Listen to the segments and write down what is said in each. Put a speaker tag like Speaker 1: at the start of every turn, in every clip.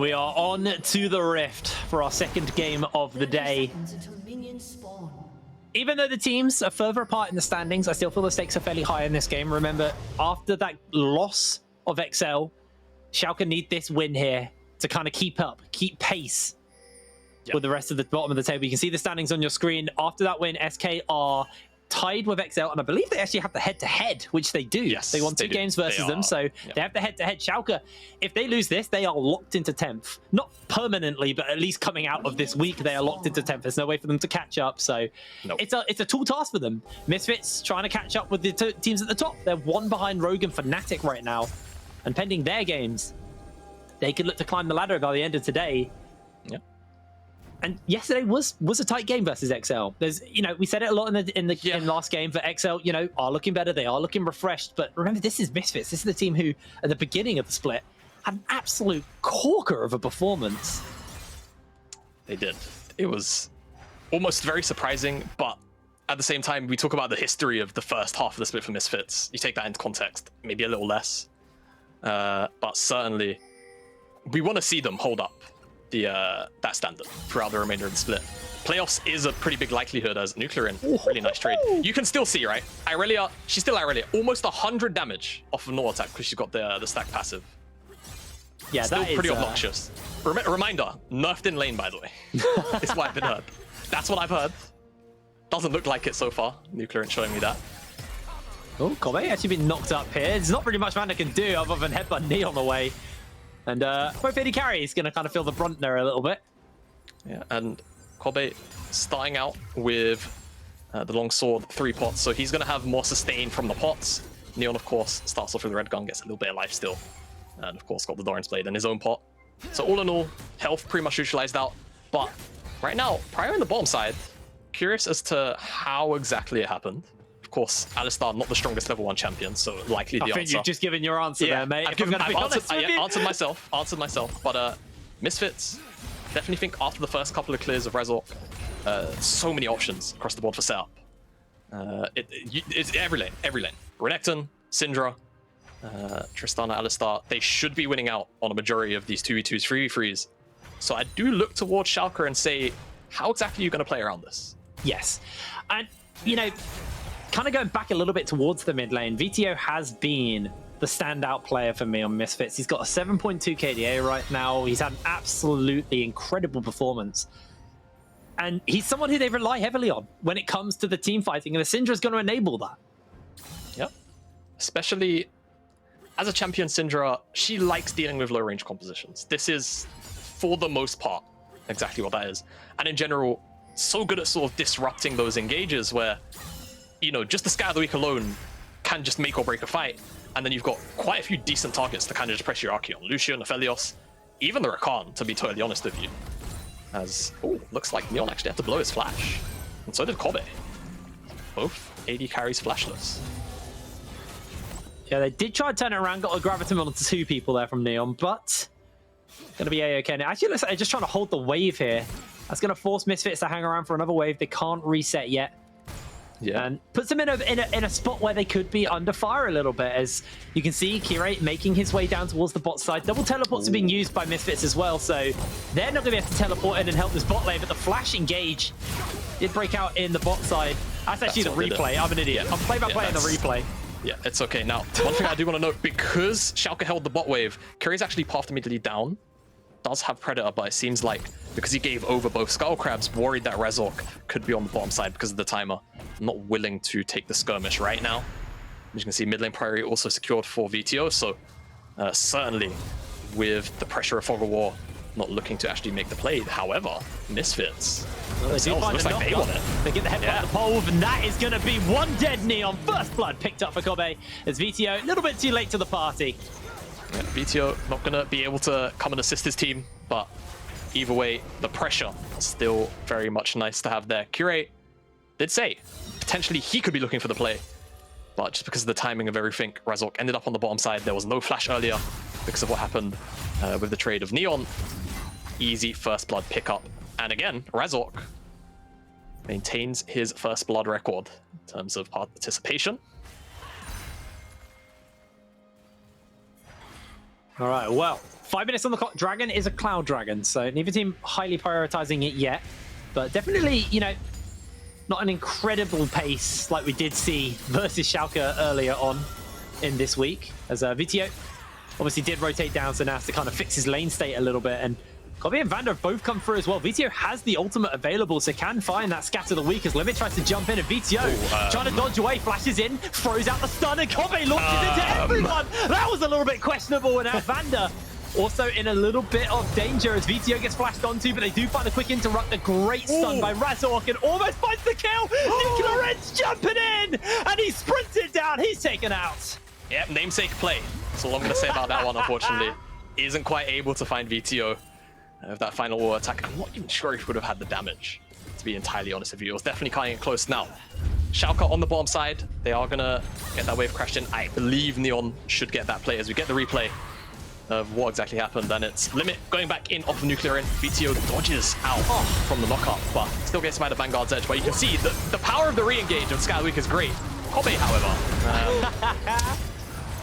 Speaker 1: We are on to the Rift for our second game of the day. Even though the teams are further apart in the standings, I still feel the stakes are fairly high in this game. Remember, after that loss of XL, Shalke need this win here to kind of keep pace with the rest of the bottom of the table. You can see the standings on your screen. After that win, SK are tied with XL, and I believe they actually have the head-to-head, which they do.
Speaker 2: Yes,
Speaker 1: they won two games versus them, so they have the head-to-head. Schalke, if they lose this, they are locked into 10th. Not permanently, but at least coming out of this week, they are locked into 10th. There's no way for them to catch up, so it's a tall task for them. Misfits trying to catch up with the teams at the top. They're one behind Rogue and Fnatic right now, and pending their games, they could look to climb the ladder by the end of today.
Speaker 2: Yep.
Speaker 1: And yesterday was a tight game versus XL. There's, we said it a lot in last game, but XL, are looking better. They are looking refreshed. But remember, this is Misfits. This is the team who, at the beginning of the split, had an absolute corker of a performance.
Speaker 2: They did. It was almost very surprising, but at the same time, we talk about the history of the first half of the split for Misfits. You take that into context, maybe a little less. But certainly, we want to see them hold up that standard throughout the remainder of the split. Playoffs is a pretty big likelihood as Nuclear really nice trade. You can still see, right? Irelia, she's still Irelia. Almost 100 damage off of Nor attack because she's got the stack passive.
Speaker 1: Yeah,
Speaker 2: still
Speaker 1: that
Speaker 2: pretty
Speaker 1: is,
Speaker 2: obnoxious. Reminder, nerfed in lane, by the way. It's what I've been heard. That's what I've heard. Doesn't look like it so far. Nuclear ain't showing me that.
Speaker 1: Oh, Kobe actually been knocked up here. There's not really much Manda can do other than headbutt Neon away. And both AD carries going to kind of feel the brunt there a little bit.
Speaker 2: Yeah, and Kobe starting out with the long sword, 3 pots, so he's going to have more sustain from the pots. Neon, of course, starts off with the red gun, gets a little bit of life still. And of course, got the Doran's Blade in his own pot. So all in all, health pretty much neutralized out. But right now, Pryor on the bottom side, curious as to how exactly it happened. Of course, Alistar not the strongest level 1 champion, so likely the answer.
Speaker 1: I think you've just given your answer there, mate.
Speaker 2: I've answered myself. But Misfits, definitely think after the first couple of clears of Razork, so many options across the board for setup. It's every lane. Renekton, Syndra, Tristana, Alistar, they should be winning out on a majority of these 2v2s, 3v3s. So I do look towards Shalke and say, how exactly are you going to play around this?
Speaker 1: Yes. And, kind of going back a little bit towards the mid lane, VTO has been the standout player for me on Misfits. He's got a 7.2 KDA right now. He's had an absolutely incredible performance. And he's someone who they rely heavily on when it comes to the team fighting, and the Syndra is going to enable that.
Speaker 2: Yep. Especially as a champion Syndra, she likes dealing with low range compositions. This is, for the most part, exactly what that is. And in general, so good at sort of disrupting those engages where just the Sky of the Week alone can just make or break a fight. And then you've got quite a few decent targets to kind of just press your Archeon. Lucian, Aphelios, even the Rakan, to be totally honest with you. As, looks like Neon actually had to blow his flash. And so did Kobe. Both AD carries flashless.
Speaker 1: Yeah, they did try to turn it around, got a Graviton onto 2 people there from Neon, but gonna be A-okay now. Actually, looks like they're just trying to hold the wave here. That's gonna force Misfits to hang around for another wave. They can't reset yet.
Speaker 2: Yeah,
Speaker 1: and puts them in a spot where they could be under fire a little bit. As you can see, Kirei making his way down towards the bot side. Double teleports are being used by Misfits as well, so they're not going to be able to teleport in and help this bot lane, but the flash engage did break out in the bot side. That's actually the replay. I'm an idiot. I'm play-by-play in the replay.
Speaker 2: Yeah, it's okay. Now, one thing I do want to note, because Shalke held the bot wave, Kirei's actually pathed immediately down. Does have Predator, but it seems like because he gave over both Skull Crabs, worried that Razork could be on the bottom side because of the timer. Not willing to take the skirmish right now. As you can see, mid lane priority also secured for VTO, so certainly with the pressure of Fog of War, not looking to actually make the play. However, Misfits,
Speaker 1: well, looks like they want it. They get the headbutt at the pole, and that is going to be one dead Neon. First blood picked up for Kobe as VTO a little bit too late to the party.
Speaker 2: Yeah, VTO not going to be able to come and assist his team, but either way, the pressure still very much nice to have there. Kirei did say potentially he could be looking for the play, but just because of the timing of everything, Razork ended up on the bottom side. There was no flash earlier because of what happened with the trade of Neon. Easy first blood pickup. And again, Razork maintains his first blood record in terms of participation.
Speaker 1: All right, well, 5 minutes on the clock. Dragon is a Cloud Dragon, so neither team highly prioritizing it yet. But definitely, you know, not an incredible pace like we did see versus Shalke earlier on in this week. As Vitio obviously did rotate down, so now has to kind of fix his lane state a little bit. And Kobe and Vander have both come through as well. Vitio has the ultimate available, so can find that scatter the weak as Limit tries to jump in, and Vitio trying to dodge away, flashes in, throws out the stun, and Kobe launches into everyone. That was a little bit questionable, and now Vander also in a little bit of danger as Vitio gets flashed onto, but they do find a quick interrupt. A great stun by Razork and almost finds the kill. Nuclear Edge jumping in, and he's sprinted down. He's taken out.
Speaker 2: Yep, namesake play. That's all I'm going to say about that one, unfortunately. Isn't quite able to find Vitio with that final war attack. I'm not even sure if he would have had the damage, to be entirely honest with you. It was definitely cutting it close now. Shalke on the bottom side. They are going to get that wave crashed in. I believe Neon should get that play as we get the replay of what exactly happened. And it's Limit going back in off the nuclear in. Vitio dodges out from the knockup, but still gets by the Vanguard's edge. But you can see the power of the re-engage of Skyweek is great. Kobe, however,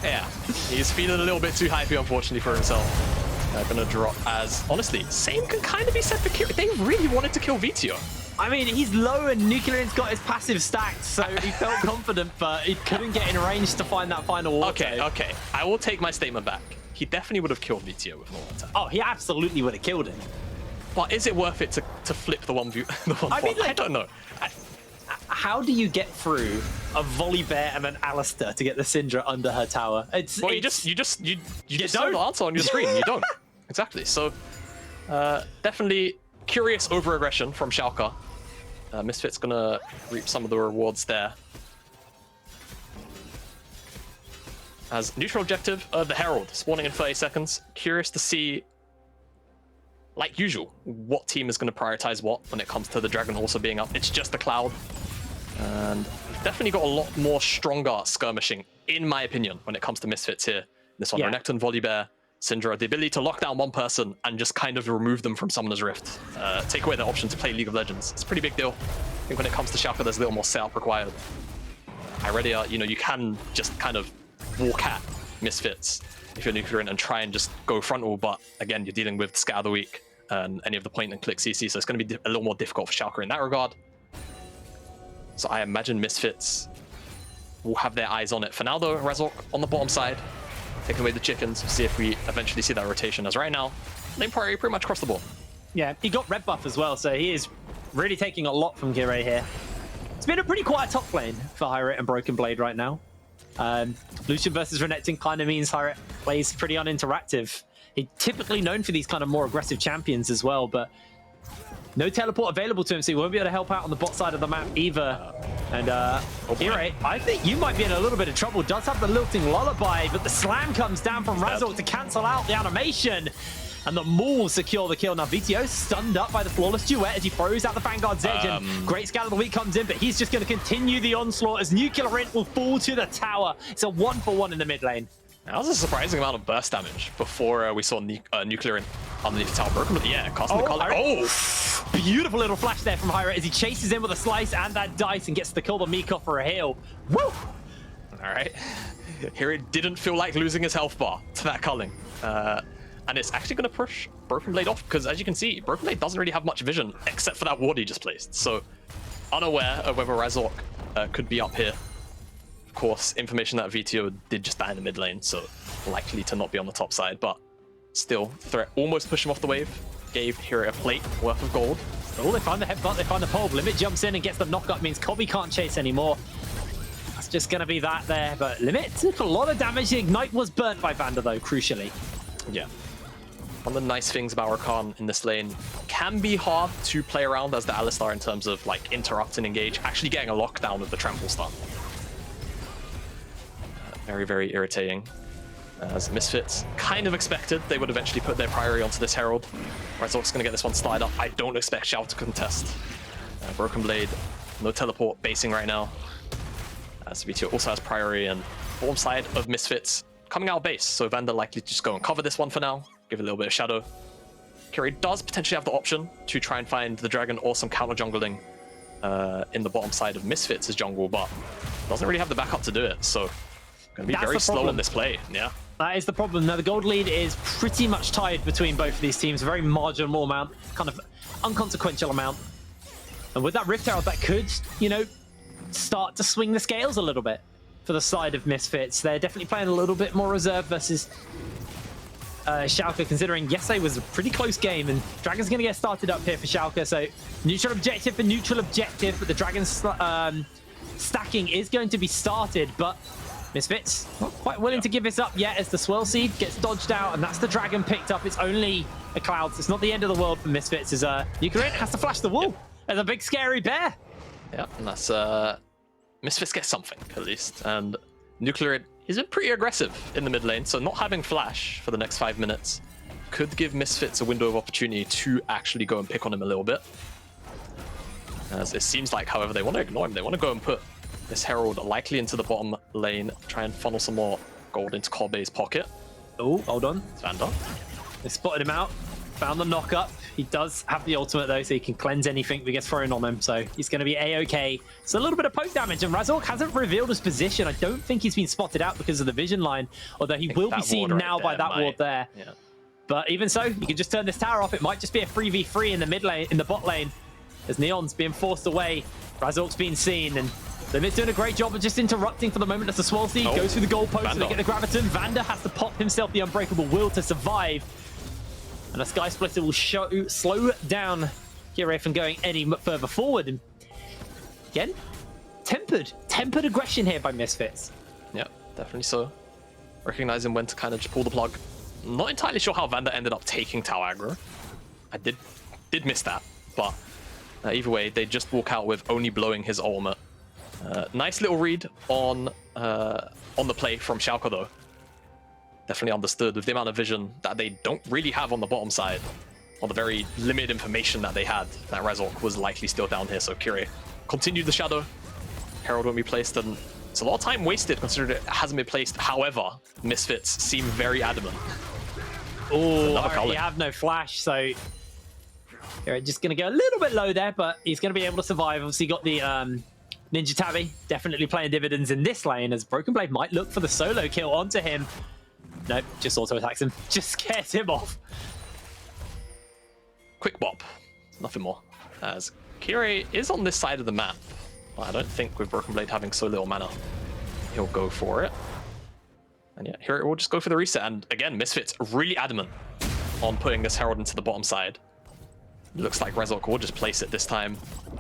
Speaker 2: yeah, he's feeling a little bit too hypey, unfortunately, for himself. Gonna drop as, honestly, same can kind of be said for Kira. They really wanted to kill Vitio.
Speaker 1: I mean, he's low and Nuclearin's got his passive stacked, so he felt confident, but he couldn't get in range to find that final wall.
Speaker 2: Okay. I will take my statement back. He definitely would have killed Vitio with more attack.
Speaker 1: Oh, he absolutely would have killed him.
Speaker 2: But is it worth it to flip the one view?
Speaker 1: I mean, like,
Speaker 2: I don't know.
Speaker 1: How do you get through a Volibear and an Alistair to get the Syndra under her tower?
Speaker 2: Well, you just don't answer on your screen. You don't. Exactly. So definitely curious over-aggression from Shalke. Misfits gonna reap some of the rewards there. As neutral objective, the Herald spawning in 30 seconds. Curious to see, like usual, what team is going to prioritize what when it comes to the Dragon also being up. It's just the Cloud. And definitely got a lot more stronger skirmishing, in my opinion, when it comes to Misfits here. This one, Renekton, Volibear, Syndra, the ability to lock down one person and just kind of remove them from Summoner's Rift. Take away the option to play League of Legends. It's a pretty big deal. I think when it comes to Shalke, there's a little more setup required. Irelia, you know, you can just kind of walk at Misfits if you're Nuclearin and try and just go frontal, but again, you're dealing with Scatter the Weak and any of the point and click CC, so it's going to be a little more difficult for Shalke in that regard. So I imagine Misfits will have their eyes on it. For now though, Razork on the bottom side, taking away the chickens, see if we eventually see that rotation, as right now, lane priority pretty much across the board. Yeah,
Speaker 1: he got red buff as well, so he is really taking a lot from Kirei here. It's been a pretty quiet top lane for Hyrit and Broken Blade right now. Lucian versus Renekton kind of means Hyrit plays pretty uninteractive. He's typically known for these kind of more aggressive champions as well, but no teleport available to him, so he won't be able to help out on the bot side of the map either. And Kirei, I think you might be in a little bit of trouble. Does have the Lilting Lullaby, but the slam comes down from Razork to cancel out the animation. And the Maul secure the kill. Now Vitio stunned up by the Flawless Duet as he throws out the Vanguard's edge, and Great Scout of the Week comes in, but he's just going to continue the onslaught as Nuclear Int will fall to the tower. It's a 1-for-1 in the mid lane.
Speaker 2: That was a surprising amount of burst damage before we saw Nuclear Int underneath the tower. Broken, but yeah, casting the color.
Speaker 1: Oh! Beautiful little flash there from Hyrit as he chases in with a slice and that dice and gets to kill the Miko for a heal. Woo!
Speaker 2: All right. Here it didn't feel like losing his health bar to that culling. And it's actually going to push Broken Blade off, because as you can see, Broken Blade doesn't really have much vision except for that ward he just placed. So unaware of whether Razork could be up here. Of course, information that Vitio did just die in the mid lane, so likely to not be on the top side, but still, threat almost pushed him off the wave. Gave Hero a plate worth of gold.
Speaker 1: Oh, they find the headbutt, they find the pole. Limit jumps in and gets the knockup, means Kobe can't chase anymore. That's just going to be that there, but Limit took a lot of damage. The Ignite was burnt by Vander though, crucially.
Speaker 2: Yeah. One of the nice things about Rakan in this lane, can be hard to play around as the Alistar in terms of like interrupt and engage, actually getting a lockdown of the trample stun. Very, very irritating. As Misfits kind of expected, they would eventually put their priority onto this Herald. Razork's going to get this one slide up. I don't expect Shalke to contest. Broken Blade, no teleport basing right now. As Vitio also has priority, and bottom side of Misfits coming out base, so Vander likely to just go and cover this one for now. Give it a little bit of shadow. Kirei does potentially have the option to try and find the dragon or some counter jungling in the bottom side of Misfits' jungle, but doesn't really have the backup to do it, so gonna be very slow in this play. Yeah.
Speaker 1: That is the problem. Now, the gold lead is pretty much tied between both of these teams. A very marginal amount, kind of unconsequential amount. And with that Rift Herald, that could, you know, start to swing the scales a little bit for the side of Misfits. They're definitely playing a little bit more reserve versus Shalke, considering yesterday was a pretty close game, and Dragon's going to get started up here for Shalke. So neutral objective for neutral objective, but the Dragon's stacking is going to be started, but Misfits not quite willing to give this up yet as the Swirl Seed gets dodged out, and that's the Dragon picked up. It's only a Cloud, so it's not the end of the world for Misfits, as Nuclear has to flash the wall as a big scary bear.
Speaker 2: Yeah, and that's Misfits get something at least, and Nuclear is pretty aggressive in the mid lane, so not having flash for the next 5 minutes could give Misfits a window of opportunity to actually go and pick on him a little bit. As it seems like, however, they want to ignore him. They want to go and put this Herald likely into the bottom lane, try and funnel some more gold into Kolbe's pocket.
Speaker 1: Oh, hold on.
Speaker 2: It's Vander.
Speaker 1: They spotted him out, found the knock-up. He does have the ultimate, though, so he can cleanse anything that gets thrown on him, so he's going to be A-OK. So a little bit of post damage, and Razork hasn't revealed his position. I don't think he's been spotted out because of the vision line, although he will be seen now by that ward there. Yeah. But even so, you can just turn this tower off. It might just be a 3v3 in the mid lane, in the bot lane, as Neon's being forced away. Razork's been seen, and Limit's doing a great job of just interrupting for the moment as the Swirl Seed goes through the goalpost and they get the Graviton. Vander has to pop himself the Unbreakable Will to survive. And a Sky Splitter will slow down Kire from going any further forward. And again, tempered aggression here by Misfits.
Speaker 2: Yeah, definitely so. Recognizing when to kind of just pull the plug. Not entirely sure how Vander ended up taking tower aggro. I did miss that, but either way, they just walk out with only blowing his ultimate. Nice little read on the play from Shalke though. Definitely understood with the amount of vision that they don't really have on the bottom side, or the very limited information that they had, that Razork was likely still down here. So Kire continued the shadow. Herald won't be placed, and it's a lot of time wasted considering it hasn't been placed. However, Misfits seem very adamant.
Speaker 1: Oh, you have no flash, so Kire just going to go a little bit low there, but he's going to be able to survive. Obviously got the Ninja Tabby definitely playing dividends in this lane, as Broken Blade might look for the solo kill onto him. Nope, just auto attacks him, just scares him off.
Speaker 2: Quick bop, nothing more. As Kire is on this side of the map, but I don't think with Broken Blade having so little mana, he'll go for it. And yeah, here we'll just go for the reset. And again, Misfits really adamant on putting this Herald into the bottom side. Looks like Razork will just place it this time.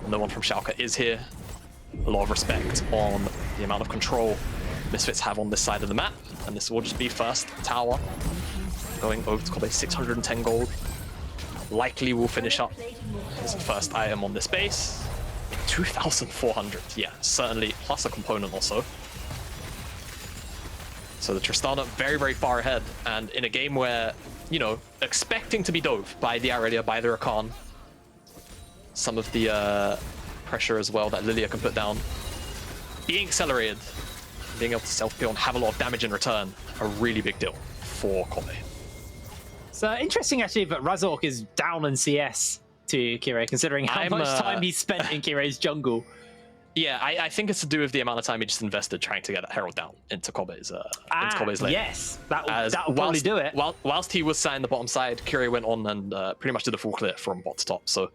Speaker 2: No one from Shalke is here. A lot of respect on the amount of control Misfits have on this side of the map, and this will just be first tower going over to Kolbe. 610 gold. Likely will finish up as the first item on this base. 2,400, yeah, certainly, plus a component also. So the Tristana very, very far ahead, and in a game where, you know, expecting to be dove by the Aurelia, by the Rakan, some of the pressure as well that Lilia can put down, being accelerated, being able to self-kill and have a lot of damage in return, a really big deal for Kolbe.
Speaker 1: It's interesting actually that Razork is down in CS to Kire, considering how much time he spent in Kire's jungle.
Speaker 2: Yeah, I think it's to do with the amount of time he just invested trying to get that Herald down into Kolbe's lane.
Speaker 1: Yes, that'll probably do it.
Speaker 2: Whilst he was sat in the bottom side, Kire went on and pretty much did a full clear from bot to top. So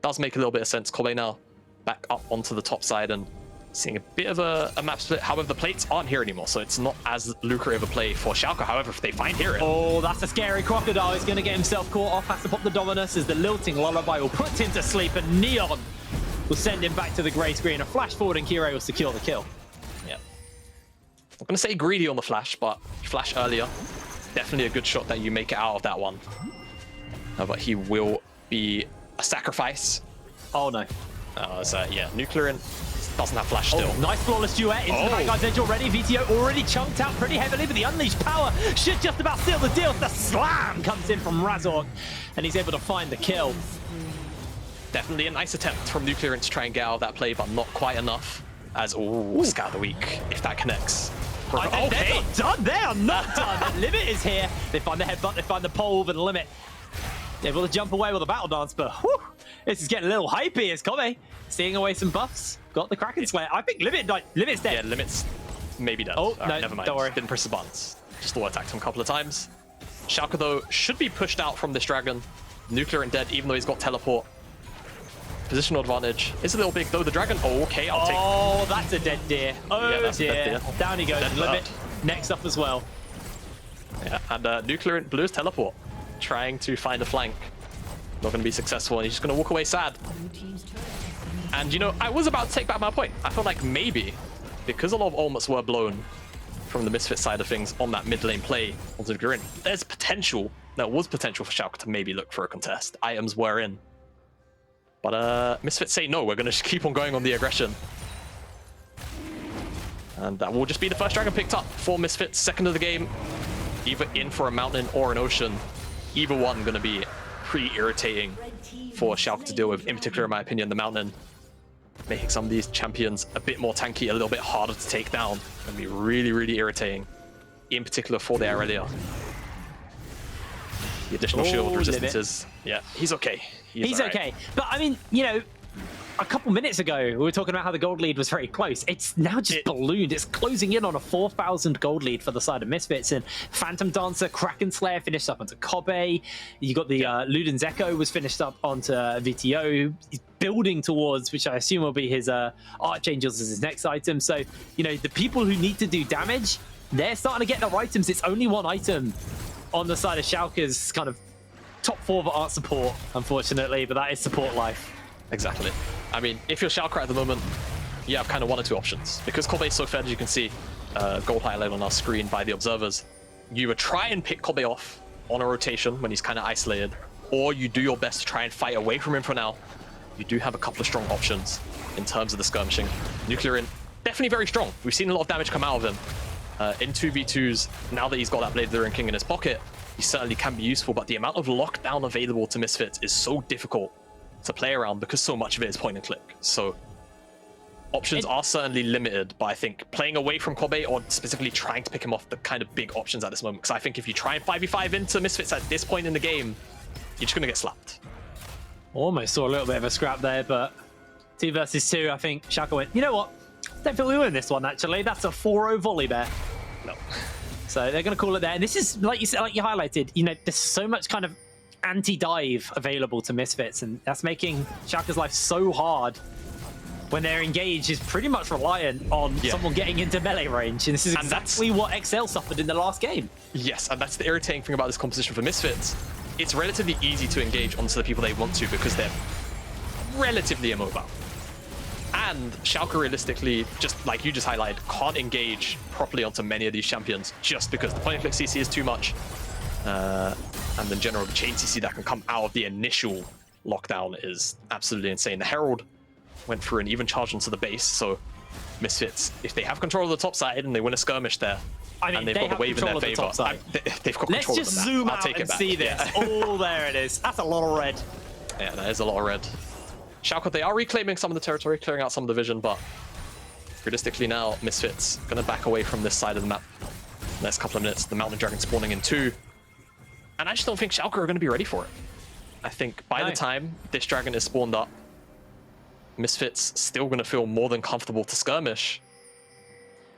Speaker 2: does make a little bit of sense. Kolbe now back up onto the top side and seeing a bit of a map split. However, the plates aren't here anymore, so it's not as lucrative a play for Shalke. However, if they find here it...
Speaker 1: Oh, that's a scary Crocodile. He's going to get himself caught off, has to pop the Dominus as the Lilting Lullaby will put him to sleep, and Neon will send him back to the grey screen. A flash forward and Kire will secure the kill.
Speaker 2: Yeah. I'm going to say greedy on the flash, but flash earlier. Definitely a good shot that you make it out of that one. But he will be a sacrifice.
Speaker 1: Oh, no.
Speaker 2: So yeah, Nuclear doesn't have flash still.
Speaker 1: Oh, nice flawless duet into the back guy's edge already. VTO already chunked out pretty heavily, but the unleashed power should just about seal the deal. The slam comes in from Razork, and he's able to find the kill.
Speaker 2: Definitely a nice attempt from Nuclear to try and get out of that play, but not quite enough. As Scout of the Week, if that connects.
Speaker 1: They're not done. They are not done. Limit is here. They find the headbutt. They find the pole with the Limit. They're able to jump away with a battle dance, but whew, this is getting a little hypey as Kolbe seeing away some buffs. Got the Kraken Slayer. I think Limit's dead.
Speaker 2: Yeah, Limit's maybe dead.
Speaker 1: Oh, no,
Speaker 2: never mind.
Speaker 1: don't worry.
Speaker 2: Didn't press the buttons. Just auto-attacked him a couple of times. Shalke, though, should be pushed out from this dragon. Nuclear and dead, even though he's got teleport. Positional advantage is a little big, though. The dragon, oh, okay, I'll take...
Speaker 1: Oh, that's a dead deer. Oh, yeah, that's dear. A dead deer. Down he goes. Dead limit. Next up as well.
Speaker 2: Yeah, and Nuclear blew his teleport, trying to find a flank. Not going to be successful, and he's just going to walk away sad. And, you know, I was about to take back my point. I felt like maybe, because a lot of ultimates were blown from the Misfits side of things on that mid lane play onto the Grin, there's potential, there was potential for Shalke to maybe look for a contest. Items were in. But Misfits say no, we're going to keep on going on the aggression. And that will just be the first dragon picked up for Misfits, second of the game. Either in for a mountain or an ocean. Either one going to be pretty irritating for Shalke to deal with. In particular, in my opinion, the mountain. Making some of these champions a bit more tanky, a little bit harder to take down. Going to be really, really irritating. In particular for the Aurelia. The additional shield resistances. Yeah, he's okay.
Speaker 1: He's okay. But I mean, you know, a couple minutes ago, we were talking about how the gold lead was very close. It's now just ballooned. It's closing in on a 4,000 gold lead for the side of Misfits. And Phantom Dancer, Kraken Slayer finished up onto Kobe. You got the Luden's Echo was finished up onto VTO. He's building towards, which I assume will be his Archangels as his next item. So, you know, the people who need to do damage, they're starting to get their items. It's only one item on the side of Shalke's kind of top 4 that aren't support, unfortunately, but that is support life.
Speaker 2: Exactly. I mean, if you're Shalke at the moment, you have kind of 1 or 2 options. Because Kobe is so fed, as you can see, gold highlight on our screen by the observers, you would try and pick Kobe off on a rotation when he's kind of isolated, or you do your best to try and fight away from him for now. You do have a couple of strong options in terms of the skirmishing. Nuclear in, definitely very strong. We've seen a lot of damage come out of him. In 2v2s, now that he's got that Blade of the Ruined King in his pocket, he certainly can be useful, but the amount of lockdown available to Misfits is so difficult to play around because so much of it is point and click. So options are certainly limited, but I think playing away from Kobe or specifically trying to pick him off the kind of big options at this moment, because I think if you try and 5v5 into Misfits at this point in the game, you're just going to get slapped.
Speaker 1: Almost saw a little bit of a scrap there, but 2 versus 2, I think Shalke went, you know what? Don't think we win this one, actually. That's a 4-0 volley bear.
Speaker 2: No.
Speaker 1: So they're going to call it there. And this is, like you said, like you highlighted, you know, there's so much kind of anti-dive available to Misfits, and that's making Shalke's life so hard when they're engaged is pretty much reliant on someone getting into melee range. And this is exactly what XL suffered in the last game.
Speaker 2: Yes, and that's the irritating thing about this composition for Misfits. It's relatively easy to engage onto the people they want to because they're relatively immobile. And Shalke realistically, just like you just highlighted, can't engage properly onto many of these champions just because the point and click CC is too much. And in general, the chain CC that can come out of the initial lockdown is absolutely insane. The Herald went through and even charged onto the base, so Misfits, if they have control of the top side and they win a skirmish there,
Speaker 1: I mean,
Speaker 2: and they've got the wave in their favor, they've got control of the map.
Speaker 1: Let's just zoom out and see this. Oh, there it is. That's a lot of red.
Speaker 2: Yeah, that is a lot of red. Shalke, they are reclaiming some of the territory, clearing out some of the vision, but realistically now, Misfits going to back away from this side of the map. Next couple of minutes, the Mountain Dragon spawning in 2. And I just don't think Shalke are going to be ready for it. I think by the time this dragon is spawned up, Misfits still going to feel more than comfortable to skirmish.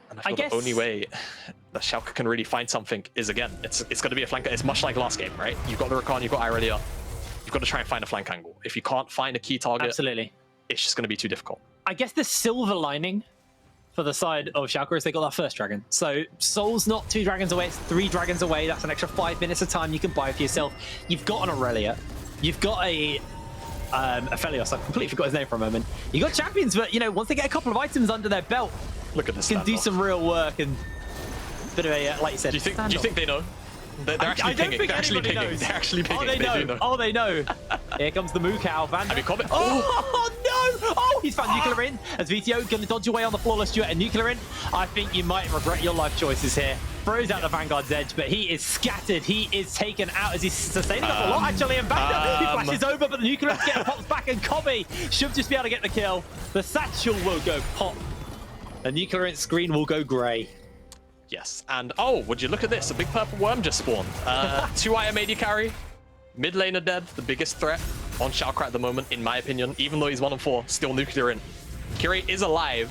Speaker 2: And I feel the only way that Shalke can really find something is, again, it's going to be a flank. It's much like last game, right? You've got the Rakan, you've got Aurelia. You've got to try and find a flank angle. If you can't find a key target, it's just going to be too difficult.
Speaker 1: I guess the silver lining for the side of Shalke is they got that first dragon. So Soul's not 2 dragons away, it's 3 dragons away. That's an extra 5 minutes of time you can buy for yourself. You've got an Aurelia. You've got a Aphelios. I completely forgot his name for a moment. You got champions, but you know, once they get a couple of items under their belt,
Speaker 2: look at this.
Speaker 1: Can do some real work and bit of a like you said.
Speaker 2: Do you think they know? They're actually pinging. They're actually pinging. They're actually pinging.
Speaker 1: Oh, they know. Oh, they know. Here comes the Moo Cow. Oh, no! Oh, he's found Nuclear in. As VTO going to dodge away on the flawless Stuart and Nuclear in. I think you might regret your life choices here. Throws out the Vanguard's edge, but he is scattered. He is taken out as he's sustaining up a lot, actually. And Vanguard, he flashes over, but the Nuclear pops back, and Kobe should just be able to get the kill. The Satchel will go pop. The Nuclear screen will go grey.
Speaker 2: Yes, and oh, would you look at this? A big purple worm just spawned. 2-item AD carry, mid laner dead, the biggest threat on Shalke at the moment, in my opinion. Even though he's 1-4, still Nuclear in. Kiri is alive,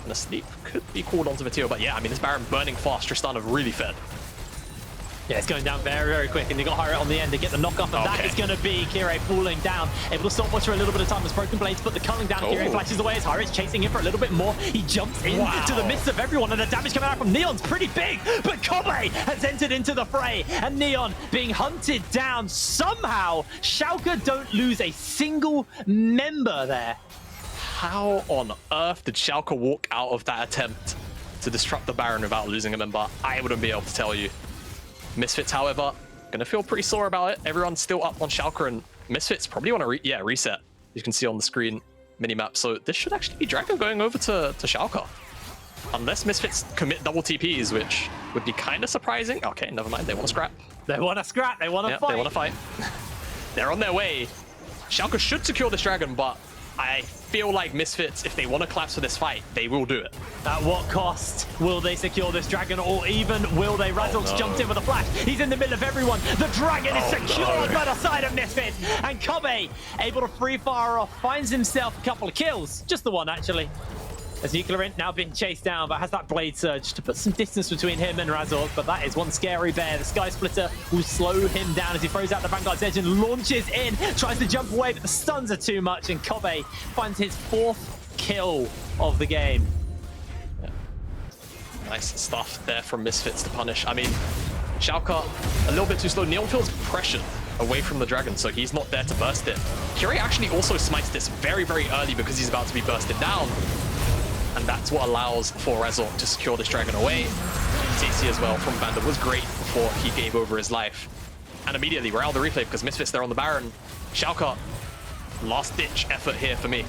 Speaker 2: and a sleep could be called onto Vatio, but yeah, I mean, this Baron burning fast. Tristana really fed.
Speaker 1: Yeah, it's going down very, very quick, and they got Hyra on the end to get the knock off, and that is going to be Kirei falling down. Able to stopwatch for a little bit of time as Broken Blades put the culling down. Kirei flashes away as Hyra's chasing him for a little bit more. He jumps into the midst of everyone, and the damage coming out from Neon's pretty big, but Kobe has entered into the fray, and Neon being hunted down. Somehow, Shalke don't lose a single member there.
Speaker 2: How on earth did Shalke walk out of that attempt to disrupt the Baron without losing a member? I wouldn't be able to tell you. Misfits, however, gonna feel pretty sore about it. Everyone's still up on Shalke, and Misfits probably want to reset. You can see on the screen minimap. So this should actually be Dragon going over to Shalke. Unless Misfits commit double TPs, which would be kind of surprising. Okay, never mind. They want to scrap.
Speaker 1: They want to scrap. They want to fight.
Speaker 2: They want to fight. They're on their way. Shalke should secure this Dragon, but I feel like Misfits, if they want to collapse for this fight, they will do it.
Speaker 1: At what cost will they secure this Dragon, or even will they? Razork's jumped in with a flash. He's in the middle of everyone. The Dragon is secured by the side of Misfits, and Kobe, able to free fire off, finds himself a couple of kills. Just the one, actually. As Nuclear Int now being chased down, but has that Blade Surge to put some distance between him and Razork, but that is one scary bear. The Sky Splitter will slow him down as he throws out the Vanguard's edge and launches in, tries to jump away, but the stuns are too much, and Kobe finds his 4th kill of the game.
Speaker 2: Yeah. Nice stuff there from Misfits to punish. I mean, Shalke a little bit too slow. Neon feels pressured away from the Dragon, so he's not there to burst it. Kirei actually also smites this very, very early because he's about to be bursted down. And that's what allows for Razork to secure this Dragon away. CC as well from Vander was great before he gave over his life. And immediately we're out of the replay because Misfits there on the Baron. Shalke, last ditch effort here for me.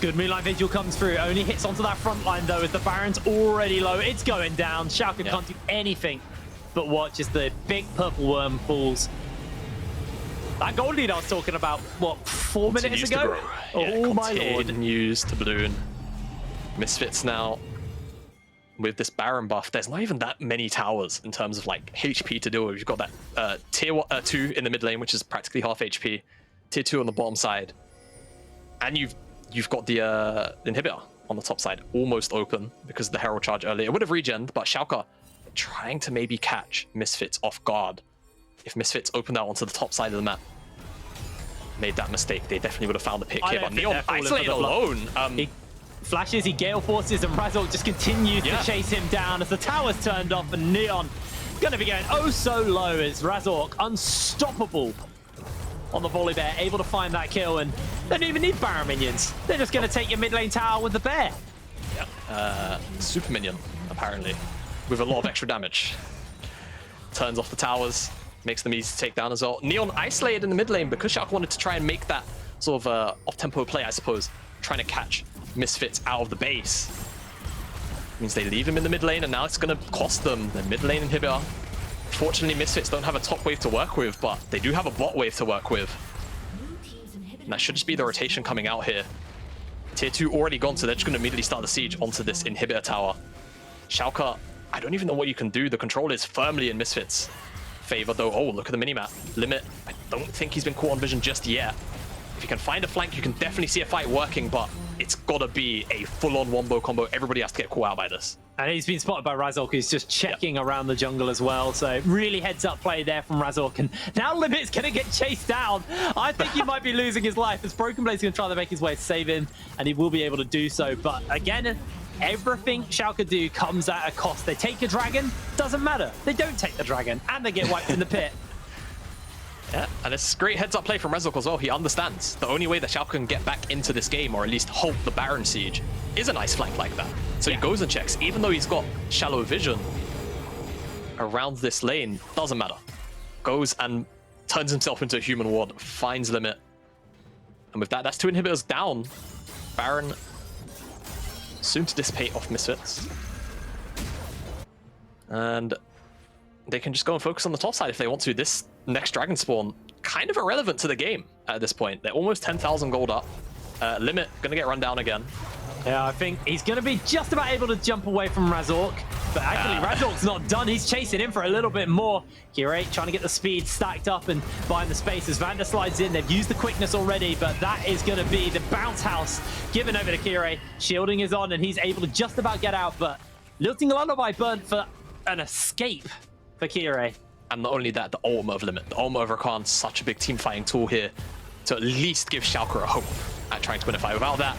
Speaker 1: Good Moonlight Vigil comes through, only hits onto that front line though as the Baron's already low. It's going down. Shalke can't do anything but watch as the big purple worm falls. That gold lead I was talking about, what, 4 minutes ago?
Speaker 2: Oh my lord. Continues to balloon. Misfits now with this Baron buff, there's not even that many towers in terms of like HP to deal with. You've got that tier 2 in the mid lane, which is practically half HP, tier 2 on the bottom side, and you've got the inhibitor on the top side almost open because of the Herald charge earlier. It would have regened, but Shalke trying to maybe catch Misfits off guard. If Misfits opened out onto the top side of the map, made that mistake, they definitely would have found the pick here. But Neon isolated alone.
Speaker 1: Flashes, he Gale Forces, and Razork just continues to chase him down as the tower's turned off, and Neon gonna be going oh so low as Razork unstoppable on the volley bear, able to find that kill, and they don't even need Baron minions. They're just gonna take your mid lane tower with the bear.
Speaker 2: Yeah, super minion, apparently, with a lot of extra damage. Turns off the towers, makes them easy to take down as well. Neon isolated in the mid lane because Shalke wanted to try and make that sort of off-tempo play, I suppose, trying to catch Misfits out of the base. Means they leave him in the mid lane, and now it's going to cost them the mid lane inhibitor. Fortunately, Misfits don't have a top wave to work with, but they do have a bot wave to work with. And that should just be the rotation coming out here. Tier 2 already gone, so they're just going to immediately start the siege onto this inhibitor tower. Shalke, I don't even know what you can do. The control is firmly in Misfits' favor, though. Oh, look at the minimap. Limit, I don't think he's been caught on vision just yet. If you can find a flank, you can definitely see a fight working, but it's gotta be a full-on wombo combo. Everybody has to get caught out by this.
Speaker 1: And he's been spotted by Razork, who's just checking around the jungle as well. So really heads-up play there from Razork. And now Limit's gonna get chased down. I think he might be losing his life as Broken Blade's gonna try to make his way to save him, and he will be able to do so. But again, everything Shalke do comes at a cost. They take a Dragon, doesn't matter. They don't take the Dragon, and they get wiped in the pit.
Speaker 2: Yeah, and it's great heads-up play from Razork as well. He understands the only way that Shalke can get back into this game, or at least halt the Baron siege, is a nice flank like that. So he goes and checks, even though he's got shallow vision around this lane, doesn't matter. Goes and turns himself into a human ward, finds Limit. And with that, that's 2 inhibitors down. Baron soon to dissipate off Misfits. And they can just go and focus on the top side if they want to. This next Dragon Spawn, kind of irrelevant to the game at this point. They're almost 10,000 gold up. Limit gonna get run down again.
Speaker 1: Yeah, I think he's gonna be just about able to jump away from Razork, but actually Razork's not done. He's chasing in for a little bit more. Kirei trying to get the speed stacked up and buying the space as Vander slides in. They've used the quickness already, but that is gonna be the bounce house given over to Kirei. Shielding is on and he's able to just about get out, but Lilting Lullaby burnt for an escape for Kirei.
Speaker 2: And not only that, the automotive limit. The automotive Rakan's such a big team fighting tool here to at least give Shalke a hope at trying to win a fight. Without that,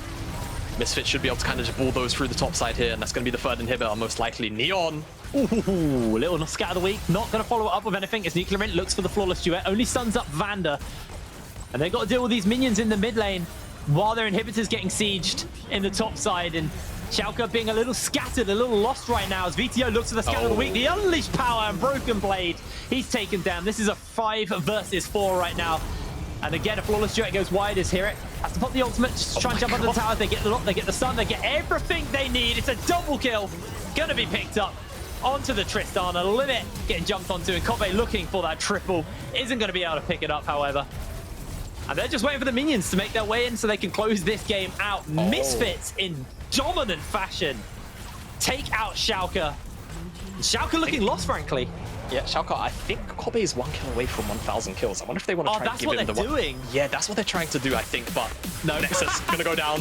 Speaker 2: Misfits should be able to kind of just bulldoze through the top side here, and that's going to be the third inhibitor, most likely. Neon.
Speaker 1: Ooh, little scatter of the week. Not going to follow it up with anything as Nuclear Mint looks for the flawless duet. Only stuns up Vander. And they've got to deal with these minions in the mid lane while their inhibitors getting sieged in the top side. And Shalke being a little scattered, a little lost right now as VTO looks for the scatter of the week. The Unleashed Power and Broken Blade. He's taken down. This is a 5 versus 4 right now. And again, a flawless duet goes wide as Hear It has to pop the ultimate, just try and jump under the tower. They get the lock, they get the stun, they get everything they need. It's a double kill. Gonna be picked up onto the Tristana. Limit getting jumped onto, and Kobe looking for that triple. Isn't gonna be able to pick it up, however. And they're just waiting for the minions to make their way in so they can close this game out. Misfits in dominant fashion take out Shalke. Shalke looking lost, frankly.
Speaker 2: Yeah, Shalke, I think Kobe is 1 kill away from 1,000 kills. I wonder if they want to try and give him the one.
Speaker 1: That's what they're doing.
Speaker 2: Yeah, that's what they're trying to do, I think, but no, Nexus gonna go down.